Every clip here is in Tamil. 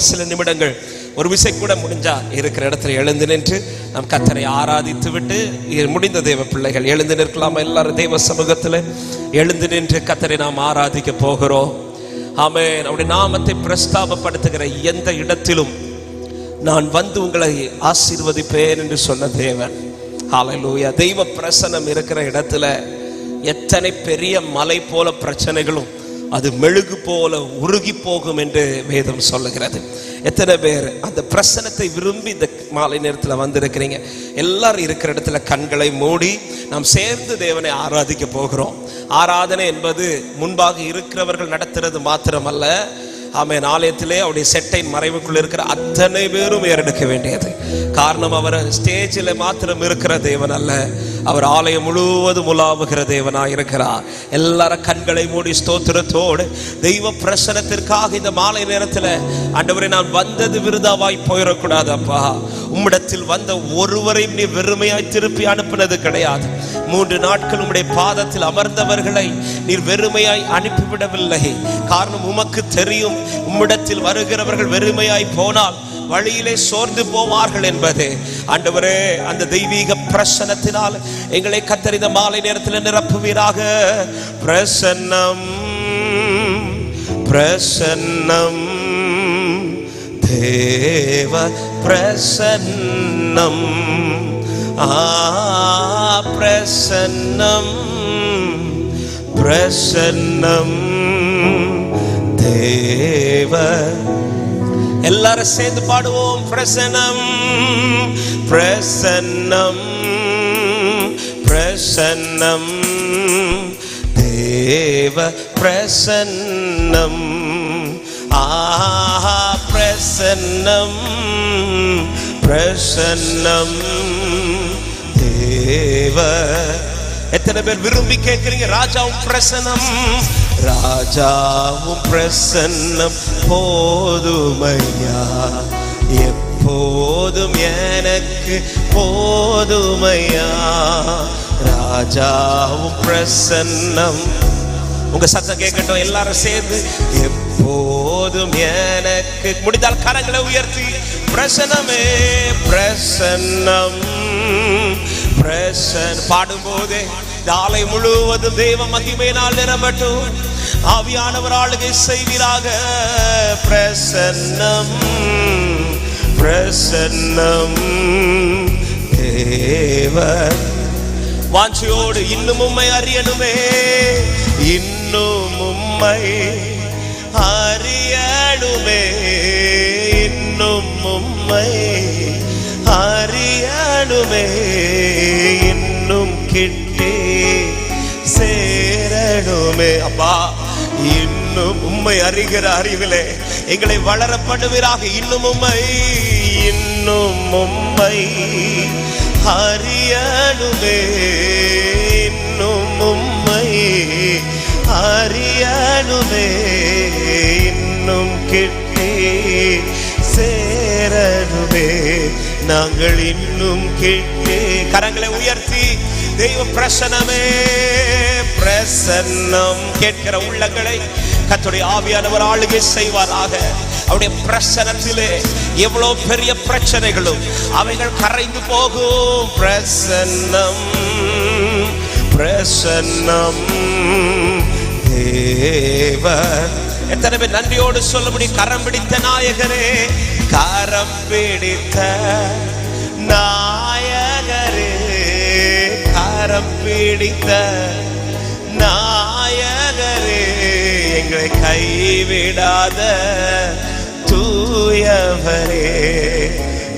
சில நிமிடங்கள் ஒரு விசை கூட முடிஞ்சா இருக்கிற இடத்துல எழுந்து நின்று நாம் கர்த்தரை ஆராதித்து விட்டு, முடிந்த தேவ பிள்ளைகள் எழுந்து நிற்கலாமா? எல்லாரும் தேவ சமூகத்தில் எழுந்து நின்று கர்த்தரை நாம் ஆராதிக்க போகிறோம். ஆமென். அவருடைய நாமத்தை பிரஸ்தாபப்படுத்துகிற எந்த இடத்திலும் நான் வந்து உங்களை ஆசீர்வதிப்பேன் என்று சொன்ன தேவன். ஹல்லேலூயா. தெய்வ பிரசன்னம் இருக்கிற இடத்துல எத்தனை பெரிய மலை போல பிரச்சனைகளும் அது மெழுகு போல உருகி போகும் என்று வேதம் சொல்லுகிறது. எத்தனை பேர் அந்த பிரசன்னத்தை விரும்பி இந்த மாலை நேரத்தில் வந்திருக்கிறீங்க? எல்லாரும் இருக்கிற இடத்துல கண்களை மூடி நாம் சேர்ந்து தேவனை ஆராதிக்க போகிறோம். ஆராதனை என்பது முன்பாக இருக்கிறவர்கள் நடத்துறது மாத்திரமல்ல, ஆமென், ஆலயத்திலே அவருடைய செட்டையின் மறைவுக்குள் இருக்கிற அத்தனை பேரும் ஏறெடுக்க வேண்டியது. காரணம், அவர் ஸ்டேஜில் மாத்திரம் இருக்கிற தேவன் அல்ல, அவர் ஆலயம் முழுவதும் உலாவுகிற தேவனாய் இருக்கிறார். எல்லாரும் கண்களை மூடி ஸ்தோத்திரத்தோடு தெய்வ பிரசன்னத்திற்காக இந்த மாலை நேரத்தில், ஆண்டவரே, நான் வந்தது விருதாவாய் போயிடக்கூடாது அப்பா. உம்மிடத்தில் வந்த ஒருவரையும் நீ வெறுமையாய் திருப்பி அனுப்பினது கிடையாது. 3 நாட்கள் உம்முடைய பாதத்தில் அமர்ந்தவர்களை நீர் வெறுமையாய் அனுப்பிவிடவில்லை. காரணம், உமக்கு தெரியும் உம்மிடத்தில் வருகிறவர்கள் வெறுமையாய் போனால் வழியிலே சோர்ந்து போவார்கள் என்பது. ஆண்டவரே, அந்த தெய்வீக பிரசன்னத்தினால் எங்களை கர்த்தர் இந்த மாலை நேரத்தில் நிரப்புவீராக. பிரசன்னம் பிரசன்னம் தேவ பிரசன்னம், பிரசன்னம் பிரசன்னம் தேவ. எல்லாரும் சேர்ந்து பாடுவோம். பிரசன்னம் பிரசன்னம் பிரசன்னம் தேவ பிரசன்னம், பிரசன்னம் பிரசன்னம் தேவ. எத்தனை பேர் விரும்பி கேட்கிறீங்க? ராஜாவும் பிரசன்னம், ராஜாவும் பிரசன்னம் போதுமையா, எப்போதும் எனக்கு போதுமையா. ராஜாவும் பிரசன்னம். உங்க சத்தம் கேட்கட்டும், எல்லாரும் சேர்ந்து. எப்போதும் எனக்கு. முடிந்தால் கரங்களை உயர்த்தி பிரசன்னமே பிரசன்னம் பிரசன் பாடும்போதே நாளை முழுவதும் தெய்வ மகிமையினால் நிரம்பட்டும். ஆவியானவர் ஆளுகை செய்வீராக. பிரசன்னம் பிரசன்னம் தேவ. வாஞ்சையோடு இன்னும் உம்மை அறியணுமே, இன்னும் உம்மை அறியணுமே, இன்னும் உம்மை அறியணுமே, இன்னும் கிட்டே சேரணுமே. அப்பா, இன்னும் உம்மை அறிகிற அறிவிலே எங்களை வளர பண்ணுவீராக. இன்னும் உம்மை அறியணுமே, இன்னும் உம்மை அறியணுமே, இன்னும் கிட்டே சேரணுமே. நாங்கள் இன்னும் கிட்டே. கரங்களை உயர்த்தி தெய்வ பிரசன்னமே பிரசன்னம். கேட்கிற உள்ளங்களை கர்த்தருடைய ஆவியானவர் ஆளுகை செய்வாராக. அவருடைய பிரசன்னத்திலே எவ்வளவு பெரிய பிரச்சனைகளும் அவைகள் கரைந்து போகும். பிரசன்னம் பிரசன்னம் தேவ. எத்தனை பேர் நன்றியோடு சொல்ல முடியும்? கரம் பிடித்த நாயகரே, கரம் பிடித்த நாயகரே, கரம் பிடித்த நாயகரே, எங்களை கைவிடாத தூயவரே,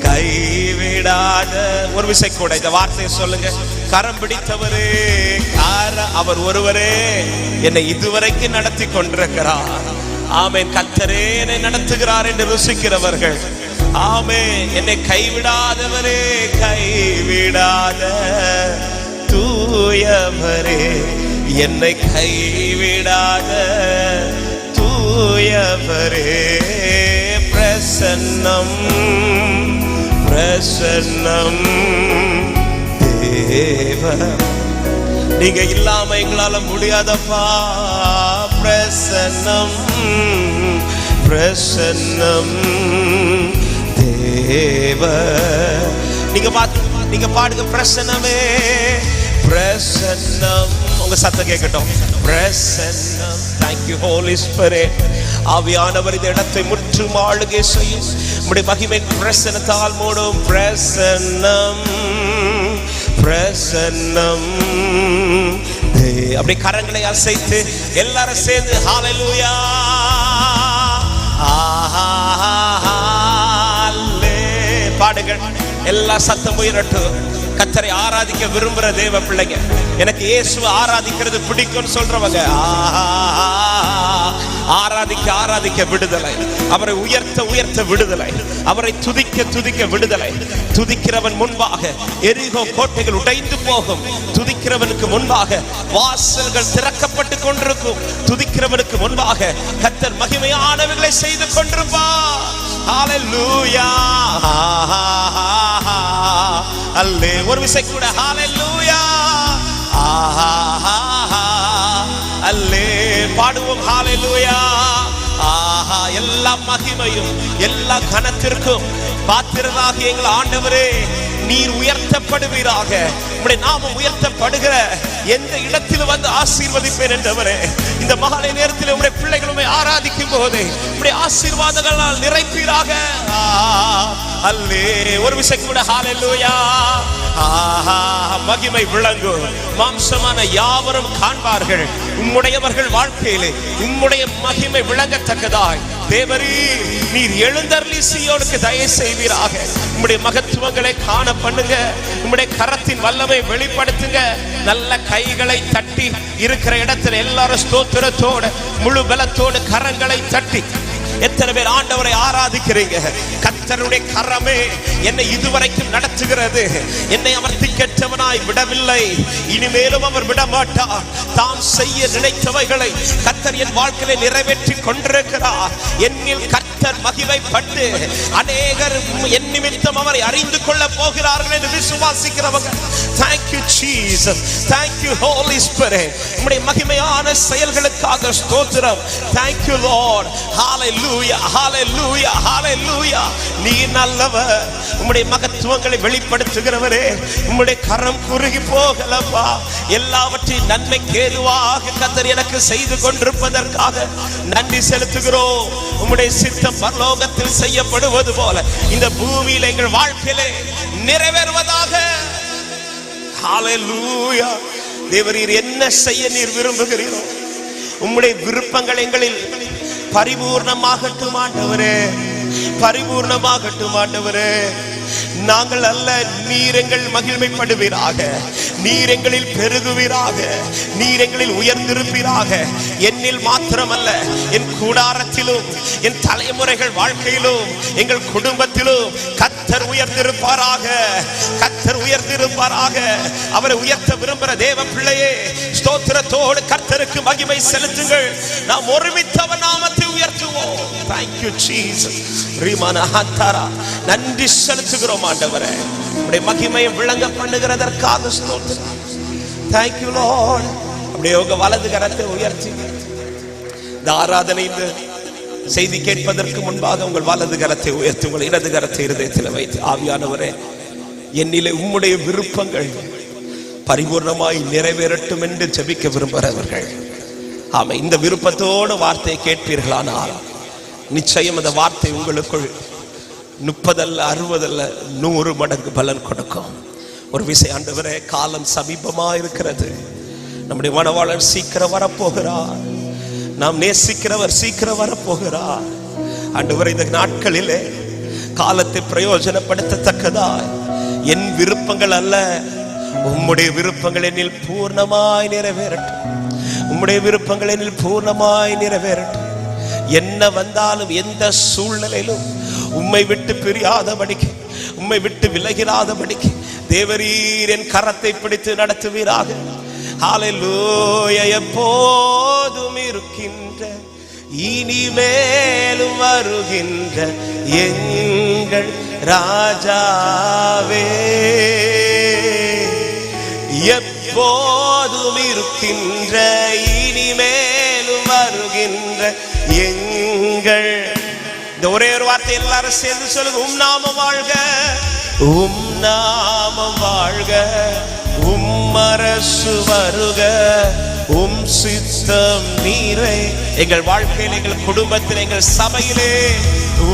கைவிடாத. ஒரு விசை கூட இந்த வார்த்தையை சொல்லுங்க. கரம் பிடித்தவரே, அவர் ஒருவரே என்னை இதுவரைக்கும் நடத்தி கொண்டிருக்கிறார். ஆமென். கர்த்தரே என்னை நடத்துகிறார் என்று ருசிக்கிறவர்கள். ஆமென். என்னை கைவிடாதவரே, கைவிடாத தூயவரே, என்னை கைவிடாத தூயவரே. பிரசன்னம் பிரசன்னம் தேவ. நீங்க இல்லாம எங்களால முடியாதப்பா. பிரசன்னம் பிரசன்னம் நீங்க பாடுங்க பிரசன்னமே பிரசன்னம். உங்க சத்தம் கேட்கட்டும். பிரசன்னம். Thank you Holy Spirit. ஆவியானவர் இந்த இடத்தை முற்றும் ஆளுகை செய்யும். உம்முடைய மகிமை பிரசன்னத்தால் மூடும். பிரசன்னம் பிரசன்னம். அப்படியே கரங்களை அசைத்து எல்லாரும் சேர்ந்து ஹalleluya பாடுங்கள். எல்லா சத்தமும் உயரட்டும். கர்த்தரை ஆராதிக்க விரும்புற தேவ பிள்ளைங்க, எனக்கு இயேசுவை ஆராதிக்கிறது பிடிக்கும்னு சொல்றவங்க, ஆராதிக்க ஆராதிக்க விடுதலை, அவரை உயர்த்த உயர்த்த விடுதலை, அவரை துதிக்க துதிக்க விடுதலை. துதிக்கிறவன் முன்பாக எரிகோ கோட்டைகள் உடைந்து போகும். துதிக்கிறவனுக்கு முன்பாக வாசல்கள் திறக்கப்பட்டு கொண்டிருக்கும். துதிக்கிறவனுக்கு முன்பாக கர்த்தர் மகிமையானவைகளை செய்து கொண்டிருப்பார். ஹalleluya அல்லே. ஒரு விசை கூட ஹalleluya அல்லே பாடுவோம். ஹalleluya எல்லா மகிமையும் எல்லா கனத்திற்கும் பாத்திரராக எங்கள் ஆண்டவரே நீர் உயர்த்தப்படுவீராக. உம்முடைய நாமம் உயர்த்தப்படுகிற எந்த இடத்தில் வந்து ஆசீர்வதிப்பேன் என்றவரே. இந்த மகாலை நேரத்தில் உம்முடைய பிள்ளைகளுமே ஆராதிக்கும் போதே உம்முடைய ஆசீர்வாதங்களால் நிறைப்பீராக. அல்லே ஒரு விசை கூட ஹalleluya மகிமை விளங்கும். மாம்சமான யாவரும் காண்பார்கள் உம்முடையவர்கள் வாழ்க்கையிலே உம்முடைய மகிமை விளங்கத்தக்கதாய் தேவரீ நீர் எழுந்தருளி சீயோனுக்கு தயை செய்வீராக. உம்முடைய மகத்துவங்களை காண பண்ணுங்க. உம்முடைய கரத்தின் வல்லமை வெளிப்படுத்துங்க. நல்ல கைகளை தட்டி இருக்கிற இடத்துல எல்லாரும் ஸ்தோத்திரத்தோடு முழு பலத்தோடு கரங்களை தட்டி எத்தனை பேர் ஆண்டவரை ஆராதிக்கிறீங்க? கர்த்தருடைய கரமே என்னை இதுவரைக்கும் நடத்துகிறது. என்னை அவர் திக்கற்றவனாய் விடவில்லை, இனிமேலும் அவர் விடமாட்டார். தாம் செய்ய நினைத்தவைகளை கர்த்தர் என் வாழ்க்கையில நிறைவேற்றி கொண்டிருக்கிறார். என்னில் கர்த்தர் மகிமைப்பட்டு அநேகர் என் நிமித்தம் அவரை அறிந்து கொள்ள போகிறார்கள் என்று விசுவாசிக்கிறவங்க, Thank you Jesus, thank you Holy Spirit. உம்முடைய மகிமையான செயல்களுக்காக ஸ்தோத்திரம். Thank you Lord. Hallelujah, hallelujah, hallelujah. நீ நல்லவர். உம்முடைய மகத்துவங்களை வெளிப்படுத்துகிறவரே, உம்முடைய கரம் குறுகி போகலப்பா. எல்லாவற்றையும் நன்மைக்கு ஏதுவாக கர்த்தர் எனக்கு செய்து கொண்டிருப்பதற்காக நன்றி செலுத்துகிறோம். உம்முடைய சித்தம் பரலோகத்தில் செய்யப்படுவது போல இந்த பூமியில் எங்கள் வாழ்க்கையிலே நிறைவேறுவதாக. ஹalleluya. தேவரீர் என்ன செய்ய நீர் விரும்புகிறீரோ உம்முடைய விருப்பங்கள் எங்களில் பரிபூர்ணமாகட்டும் ஆண்டவரே, பரிபூர்ணமாகட்டும் ஆண்டவரே. நாங்கள் அல்ல, நீர் எங்கள் மகிழ்மைப்படுவீராக. நீர் எங்களில் பெருகுவீராக. நீர் எங்களில் உயர்ந்திருப்பீராக. என்னில் மாத்திரமல்ல, என் கூடாரத்திலும் என் தலைமுறைகள் வாழ்க்கையிலும் எங்கள் குடும்பத்திலும் கர்த்தர் உயர்ந்திருப்பாராக. கர்த்தர் உயர்ந்திருப்பாராக. அவரை உயர்த்த விரும்புகிற தேவ பிள்ளையே, ஸ்தோத்திரத்தோடு கர்த்தருக்கு மகிமை செலுத்துங்கள். நாம் ஒருமித்த நாமத்தை உயர்த்துவோம். Thank you Jesus. நன்றி செலுத்துகிறோம் ஆண்டவரே. உம்முடைய மகிமையை விளங்க பண்ணுகிறதற்காக ஸ்தோத்திரம். Thank you Lord. அப்படியே உங்க வலது கரத்தை உயர்த்தி இந்த ஆராதனை இந்த செய்தி கேட்பதற்கு முன்பாக உங்கள் வலது கரத்தை உயர்த்தி உங்கள் இடது கரத்தை இருதயத்தில் வைத்து, ஆவியானவரே என்னிலே உம்முடைய விருப்பங்கள் பரிபூர்ணமாய் நிறைவேறட்டும் என்று ஜெபிக்க விரும்புகிறவர்கள், ஆமா, இந்த விருப்பத்தோடு வார்த்தையை கேட்பீர்களானால் நிச்சயம் அந்த வார்த்தை உங்களுக்குள் 30 அல்ல 60 அல்ல 100 மடங்கு பலன் கொடுக்கும். ஒரு விசை ஆண்டவரே, காலம் சமீபமா இருக்கிறது. நம்முடைய மணவாளன் சீக்கிரம் வரப்போகிறார். நாம் நேசிக்கிறவர் சீக்கிரம் வரப்போகிறார். ஆண்டவரே, இந்த நாட்களிலே காலத்தை பிரயோஜனப்படுத்தத்தக்கதாய் என் விருப்பங்கள் அல்ல, உம்முடைய விருப்பங்கள் என்னில் பூர்ணமாய் நிறைவேறட்டும். உம்முடைய விருப்பங்கள் என்னில் பூர்ணமாய் நிறைவேறட்டும். என்ன வந்தாலும் எந்த சூழ்நிலையிலும் உம்மை விட்டு பிரியாதபடிக்கு, உம்மை விட்டு விலகிராதபடிக்கு தேவரீர் என் கரத்தை பிடித்து நடத்துவீராக. ஹalleluya. எப்போதும் இருக்கின்ற இனிமேலும் வருகின்ற எங்கள் ராஜாவே, எப்போதும் இருக்கின்ற இனிமேலும் வருகின்ற எங்கள் இந்த ஒரே ஒரு வார்த்தை எல்லாரும் சேர்ந்து சொல்லுங்க. உம் நாமம் வாழ்க, உம் நாமம் வாழ்க, உம் அரசு வருக, உம் சித்தம் நீரே. எங்கள் வாழ்க்கையில், எங்கள் குடும்பத்தில், எங்கள் சபையிலே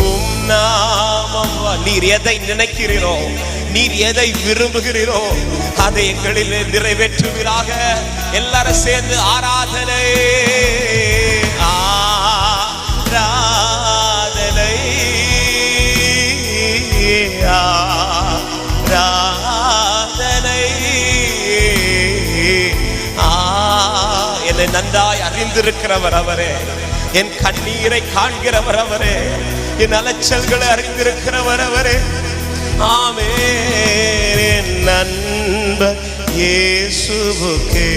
உம் நாமம். நீர் எதை நினைக்கிறீரோ, நீர் எதை விரும்புகிறீரோ அதை எங்களில் நிறைவேற்றுவீராக. எல்லாரும் சேர்ந்து ஆராதனை ஆராதனை ஆராதனை. என்னை நன்றாய் அறிந்திருக்கிறவர் அவரே, என் கண்ணீரை காண்கிறவர் அவரே, என் அலைச்சல்களை அறிந்திருக்கிறவர் அவரே. ஆமென். என் நண்பர் இயேசுவுக்கே,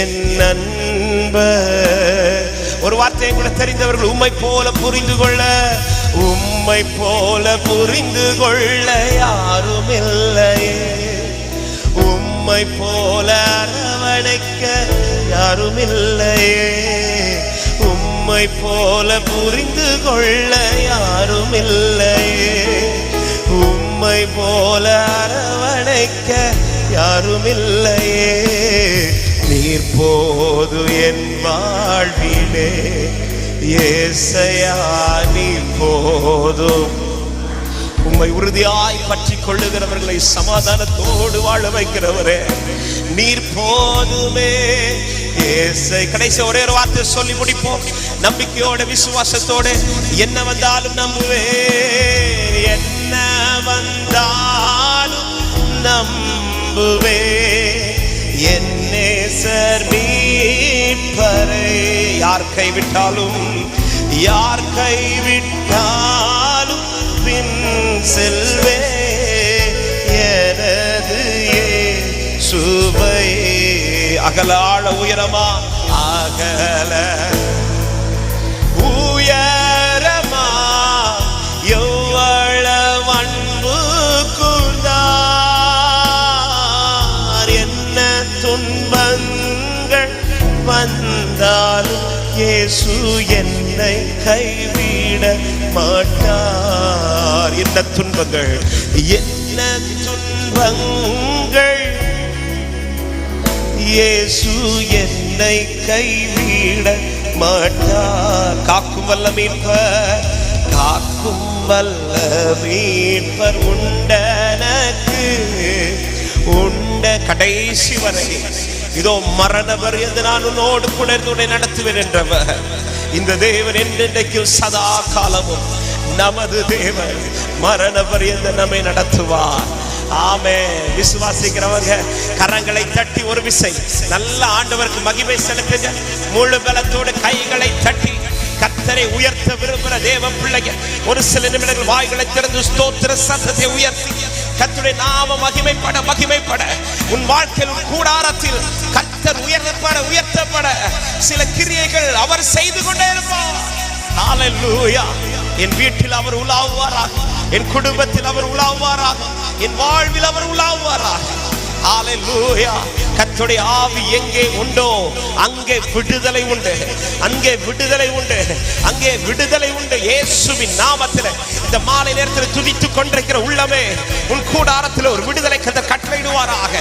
என் நண்பர். ஒரு வார்த்தையை கூட தெரிந்தவர்கள் உம்மை போல புரிந்து கொள்ள, உம்மை போல புரிந்து கொள்ள யாரும் இல்லையே, உம்மை போல அரவணைக்க யாரும் இல்லையே, உம்மை போல புரிந்து கொள்ள யாரும் இல்லையே, உம்மை போல அரவணைக்க யாரும் இல்லையே. நீர் போது என் வாழ்விலே ஏசையா, நீர் போதும். உம்மை உறுதியாய் பற்றி கொள்ளுகிறவர்களை சமாதானத்தோடு வாழ வைக்கிறவரே, நீர் போதுமே ஏசை. கடைசி ஒரே ஒரு வார்த்தை சொல்லி முடிப்போம். நம்பிக்கையோட விசுவாசத்தோட, என்ன வந்தாலும் நம்புவேன், என்ன வந்தாலும் நம்புவேன், என் நேசர் மீட்பரை. யார் கைவிட்டாலும், யார் கைவிட்டாலும் பின் செல்வே, எனது இயேசுவை. அகலாழ உயரமா, அகல உயரமா, எவ்வளவு அன்பு கூர்ந்தார். என்ன துன்பங்கள் வந்தாலும் இயேசு என்னை கைவிட மாட்டார். என்ன துன்பங்கள், என்ன துன்பங்கள், இயேசு என்னை கைவிட மாட்டார். காக்கும் வல்ல மீட்பர், காக்கும் வல்ல மீட்பர் உண்டனக்கு, உண்ட கடைசி வரை. இதோ மரணவர் என்று நான் உன்னோடு கூட நடத்துவேன் என்றவர் இந்த தேவன் என்றைக்கும் சதா காலமும் நமது தேவன். மரணவர் என்று நம்மை நடத்துவார். ஆமென். விசுவாசிக்கிறவங்க கரங்களை தட்டி ஒரு விசை நல்ல ஆண்டவருக்கு மகிமை செலுத்துங்க. முழு பலத்தோடு கைகளை தட்டி கர்த்தரை உயர்த்த விரும்புகிற தேவ பிள்ளைகள் ஒரு சில நிமிடங்கள் வாய்களை திறந்து ஸ்தோத்திர சத்தத்தை உயர்த்தி கர்த்தருடைய நாம மகிமைப்பட மகிமைப்பட உன் வாழ்க்கையில் உன் கூடாரத்தில் கர்த்தர் உயர்த்தப்பட சில கிரியைகள் அவர் செய்து கொண்டே இருப்பார். ஹல்லேலூயா. என் வீட்டில் அவர் உலாவுவாராக, என் குடும்பத்தில் அவர் உலாவுவாராக, என் வாழ்வில் அவர் உலாவுவாராக. ஹல்லேலூயா. கர்த்தருடைய ஆவி எங்கே உண்டோ அங்கே விடுதலை உண்டு, அங்கே விடுதலை உண்டு, அங்கே விடுதலை உண்டு. இயேசுவின் நாமத்தில் இந்த மாலை நேரத்தில் துதித்துக் கொண்டிருக்கிற உள்ளமே உன் கூடாரத்தில் ஒரு விடுதலை கர்த்தர் கட்டளையிடுவாராக.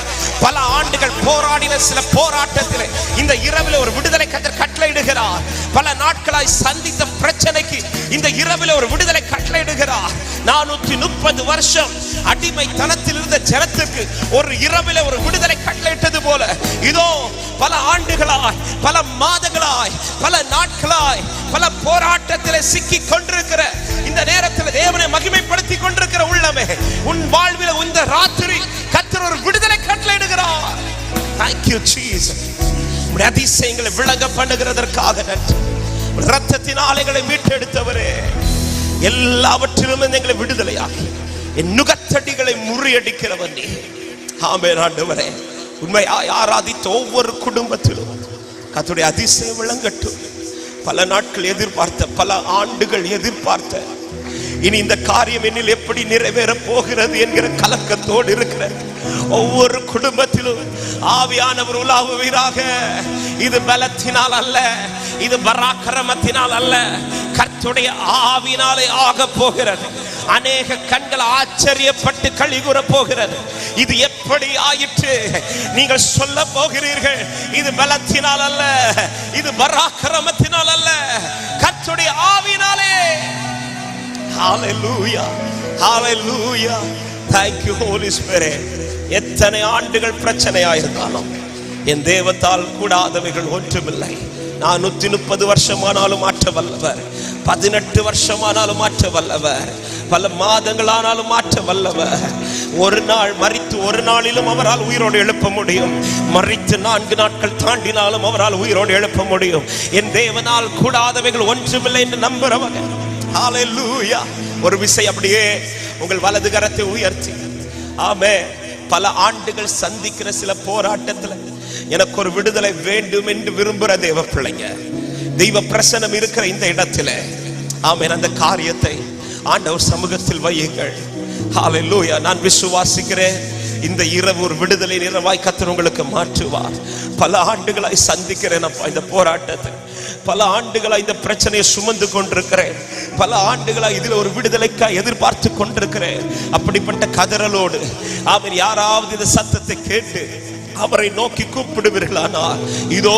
பல ஆண்டுகள் போராடின சில போராட்டத்தில் இந்த இரவில் ஒரு விடுதலை கர்த்தர் கட்டளையிடுகிறார். பல நாட்களாய் சந்தித்த பிரச்சனைக்கு இந்த இரவில் ஒரு விடுதலை கட்டளையிடுகிறார். 430 வருஷம் அடிமைத்தனத்தில் இருந்த ஜனத்துக்கு ஒரு இரவில் ஒரு விடுதலை கட்டளையிட்டது போல இதோ பல ஆண்டுகளாய், பல மாதங்களாய், பல நாட்களாய், பல போராட்டத்தில் சிக்கி கொண்டிருக்கிற இந்த நேரத்தில் தேவனை மகிமைப்படுத்தி கொண்டிருக்கிற உள்ளமே உன் வாழ்வில் இந்த ராத்திரி கர்த்தர் ஒரு விடுதலை கட்டளையிடுகிறார். Thank you Jesus. உம்முடைய அதிசயங்களை விளங்க பண்ணுகிறதற்காக நன்றி. இரத்தத்தின் ஆலைகளை மீட்டெடுத்தவரே, எல்லாவற்றிலும் எங்களை விடுதலையாக்கி என் நுகத்தடிகளை முறியடிக்கிறவன் நீ. ஆமென் ஆண்டவரே. உண்மை ஆராதித்த ஒவ்வொரு குடும்பத்திலும் கர்த்தருடைய அதிசயம் விளங்கட்டும். பல நாட்கள் எதிர்பார்த்த, பல ஆண்டுகள் எதிர்பார்த்த இனி இந்த காரியம் என்னில் எப்படி நிறைவேற போகிறது என்கிற கலக்கத்தோடு இருக்கிற ஒவ்வொரு குடும்பத்திலும் ஆவியானவர் உலாவுவீராக. இது பலத்தினால் அல்ல, இது பராக்கிரமத்தினால் அல்ல, கர்த்தருடைய ஆவியினாலே ஆக போகிறது. அநேக கண்கள் ஆச்சரியப்பட்டு கழிகுற போகிறது. இது எப்படி ஆயிற்று? நீங்கள் சொல்ல போகிறீர்கள், இது பலத்தினால் அல்ல, இது பராக்கிரமத்தினால் அல்ல, கர்த்தருடைய ஆவியினாலே. ஹalleluya, ஹalleluya. Thank you Holy Spirit. எத்தனை ஆண்டுகள் பிரச்சனையாயிருந்தாலும் என் தேவத்தால் கூடாதவைகள் ஒன்றுமில்லை. 430 வருஷமானாலும் மாற்ற வல்லவர், 18 வருஷமானாலும் மாற்ற வல்லவர், பல மாதங்களானாலும் மாற்ற வல்லவர். ஒரு நாள் மரித்து ஒரு நாளிலும் அவரால் உயிரோடு எழுப்ப முடியும். மரித்து 4 நாட்கள் தாண்டினாலும் அவரால் உயிரோடு எழுப்ப முடியும். என் தேவனால் கூடாதவைகள் ஒன்றுமில்லை என்று நம்புறவங்க ஹalleluya. ஒரு விசை அப்படியே உங்கள் வலது கரத்தை உயர்த்தி ஆமென். பல ஆண்டுகள் சந்திக்கிற சில போராட்டத்துல எனக்கு ஒரு விடுதலை வேண்டும் என்று விரும்புகிற தேவ பிள்ளைங்க, தெய்வ பிரசன்னம் இருக்கிற இந்த இடத்துல ஆமென், அந்த காரியத்தை ஆண்டவர் சமூகத்தில் வையுங்கள். ஹalleluya. நான் விசுவாசிக்கிறேன், இந்த இரவு ஒரு விடுதலை இரவாய் கர்த்தர் உங்களுக்கு மாற்றுவார். பல ஆண்டுகளாய் சந்திக்கிறேன் இந்த போராட்டத்தை, பல ஆண்டுகளாய் இந்த பிரச்சனையை சுமந்து கொண்டிருக்கிறேன், பல ஆண்டுகளாய் இதில் ஒரு விடுதலைக்காய் எதிர்பார்த்து கொண்டிருக்கிறேன். அப்படிப்பட்ட கதறலோடு அவர் யாராவது இந்த சத்தத்தை கேட்டு அவரை நோக்கி கூப்பிடுவீர்களானால், இதோ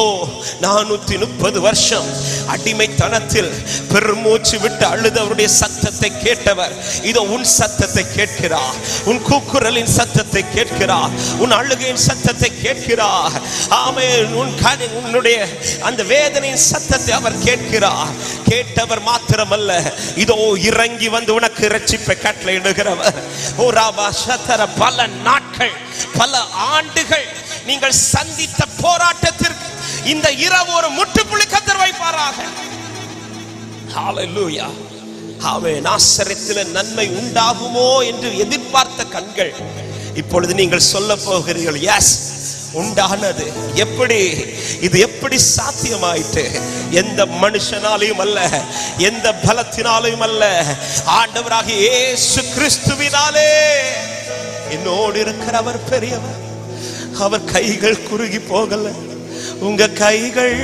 430 வருஷம் அடிமைத்தனத்தில் பெருமூச்சு விட்டு அழுதவருடைய சத்தத்தை கேட்டவர் இதோ உன் சத்தத்தை கேட்கிறார், உன் கூக்குரலின் சத்தத்தை கேட்கிறார், உன் அழுகையின் சத்தத்தை கேட்கிறார். ஆமென். உன்னுடைய அந்த வேதனையின் சத்தத்தை அவர் கேட்கிறார். கேட்டவர் மாத்திரமல்ல, இதோ இறங்கி வந்து உனக்கு இரட்சிப்பை கட்டளையிடுகிறவர். ஓ ராபா சதர, பல நாட்கள் பல ஆண்டுகள் நீங்கள் சந்தித்த போராட்டத்திற்கு இந்த இரவு ஒரு முற்றுப்புள்ளி கர்த்தர் வைப்பாராக. ஹalleluya. ஆமென். நாசரேத்திலே நன்மை உண்டாகுமோ என்று எதிர்பார்த்த கண்கள் இப்பொழுது நீங்கள் சொல்ல போகிறீர்கள், எஸ் உண்டானது. எப்படி இது எப்படி சாத்தியமாயிற்று? எந்த மனுஷனாலையும் அல்ல, எந்த பலத்தினாலையும் அல்ல, ஆண்டவராகிய இயேசு கிறிஸ்துவினாலே. என்னோடு இருக்கிறவர் பெரியவர். அவர் கைகள் குறுகி போகல, உங்க கைகள்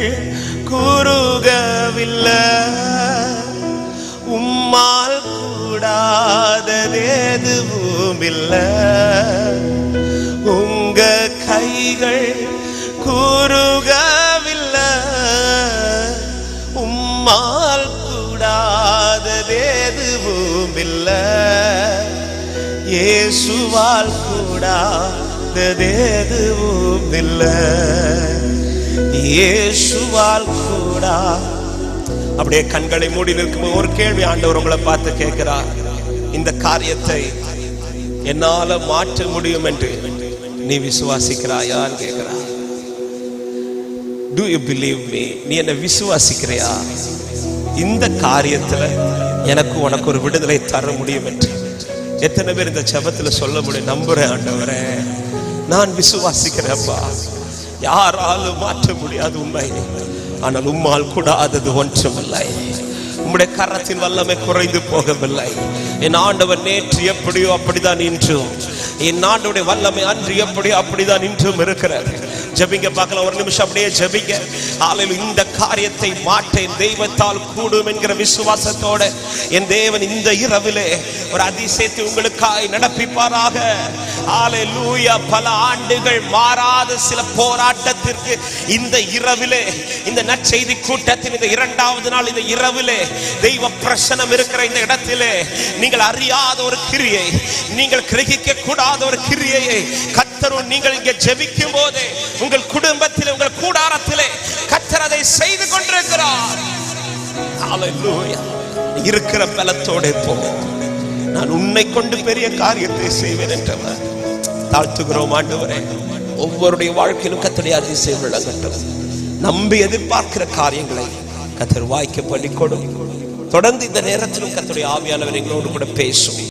குறுகவில்லை. உம்மால் கூடாதது எதுவும் இல்லை. உங்க கைகள் குறுகவில்லை. உம்மால் கூடாதது எதுவும் இல்லை. இயேசுவால் கூடாதது எதுவும் இல்லை. இயேசுவால் கூடா. அப்படியே கண்களை மூடி நிற்கும் ஒரு கேள்வி ஆண்டவர் உங்களை பார்த்து கேட்கிறார், இந்த காரியத்தை என்னால மாற்ற முடியும் என்று நீ விசுவாசிக்கிறாயான்னு கேட்கிறார். Do you believe me? நீ என்ன விசுவாசிக்கிறையா? இந்த காரியத்துல எனக்கு உனக்கு ஒரு விடுதலை தர முடியும் என்று எத்தனை பேர் இந்த ஜெபத்துல சொல்ல முடியும்? நம்புறேன் ஆண்டவரே, நான் விசுவாசிக்கிறேன்ப்பா. யாராலும் மாற்ற முடியாது உண்மை, ஆனால் உம்மால் கூடாதது ஒன்றுமில்லை. உம்முடைய கரத்தின் வல்லமை குறைந்து போகவில்லை. என் ஆண்டவர் நேற்று எப்படியோ அப்படிதான் இன்றும், என் ஆண்டவருடைய வல்லமை அன்று எப்படியோ அப்படிதான் இன்றும் இருக்கிறது. ஜெபிங்க பார்க்கலாம், ஒரு நிமிஷம் அப்படியே ஜெபிங்க. ஹalleluya. இந்த காரியத்தை மாற்ற என் தெய்வத்தால் கூடும் என்கிற விசுவாசத்தோட என் தேவன் இந்த இரவிலே ஒரு அதிசயத்தை உங்களுக்காய் நடப்பிப்பாராக. ஹalleluya. பல ஆண்டுகள் மாறாத சில போராட்டத்திற்கு இந்த இரவிலே, இந்த நற்செய்தி கூட்டத்தின் இந்த 2வது நாள் இந்த இரவிலே தெய்வ பிரசன்னம் இருக்கிற இந்த இடத்திலே நீங்கள் அறியாத ஒரு கிரியை, நீங்கள் கிரகிக்க கூடாத ஒரு கிரியையை கர்த்தரும் நீங்கள் இங்கே ஜெபிக்கும் போதே உங்கள் குடும்பத்திலே, உங்கள் கூடாரத்திலே கர்த்தர் அதை செய்து கொண்டிருக்கிறார். ஹalleluya. இருக்கிற பலத்தோட போ, நான் உன்னை கொண்டு பெரிய காரியத்தை செய்வேன் என்றவர். தாழ்த்துகிறோம் ஆண்டவரே, ஒவ்வொருடைய வாழ்க்கையிலும் கர்த்தருடைய அதிசயம் விளங்கட்டும். நம்பி எதிர்பார்க்கிற காரியங்களை கர்த்தர் வாய்க்க பண்ணி கொடும். தொடர்ந்து இந்த நேரத்திலும் கர்த்தருடைய ஆவியானவர் எங்களோடு கூட பேசும்.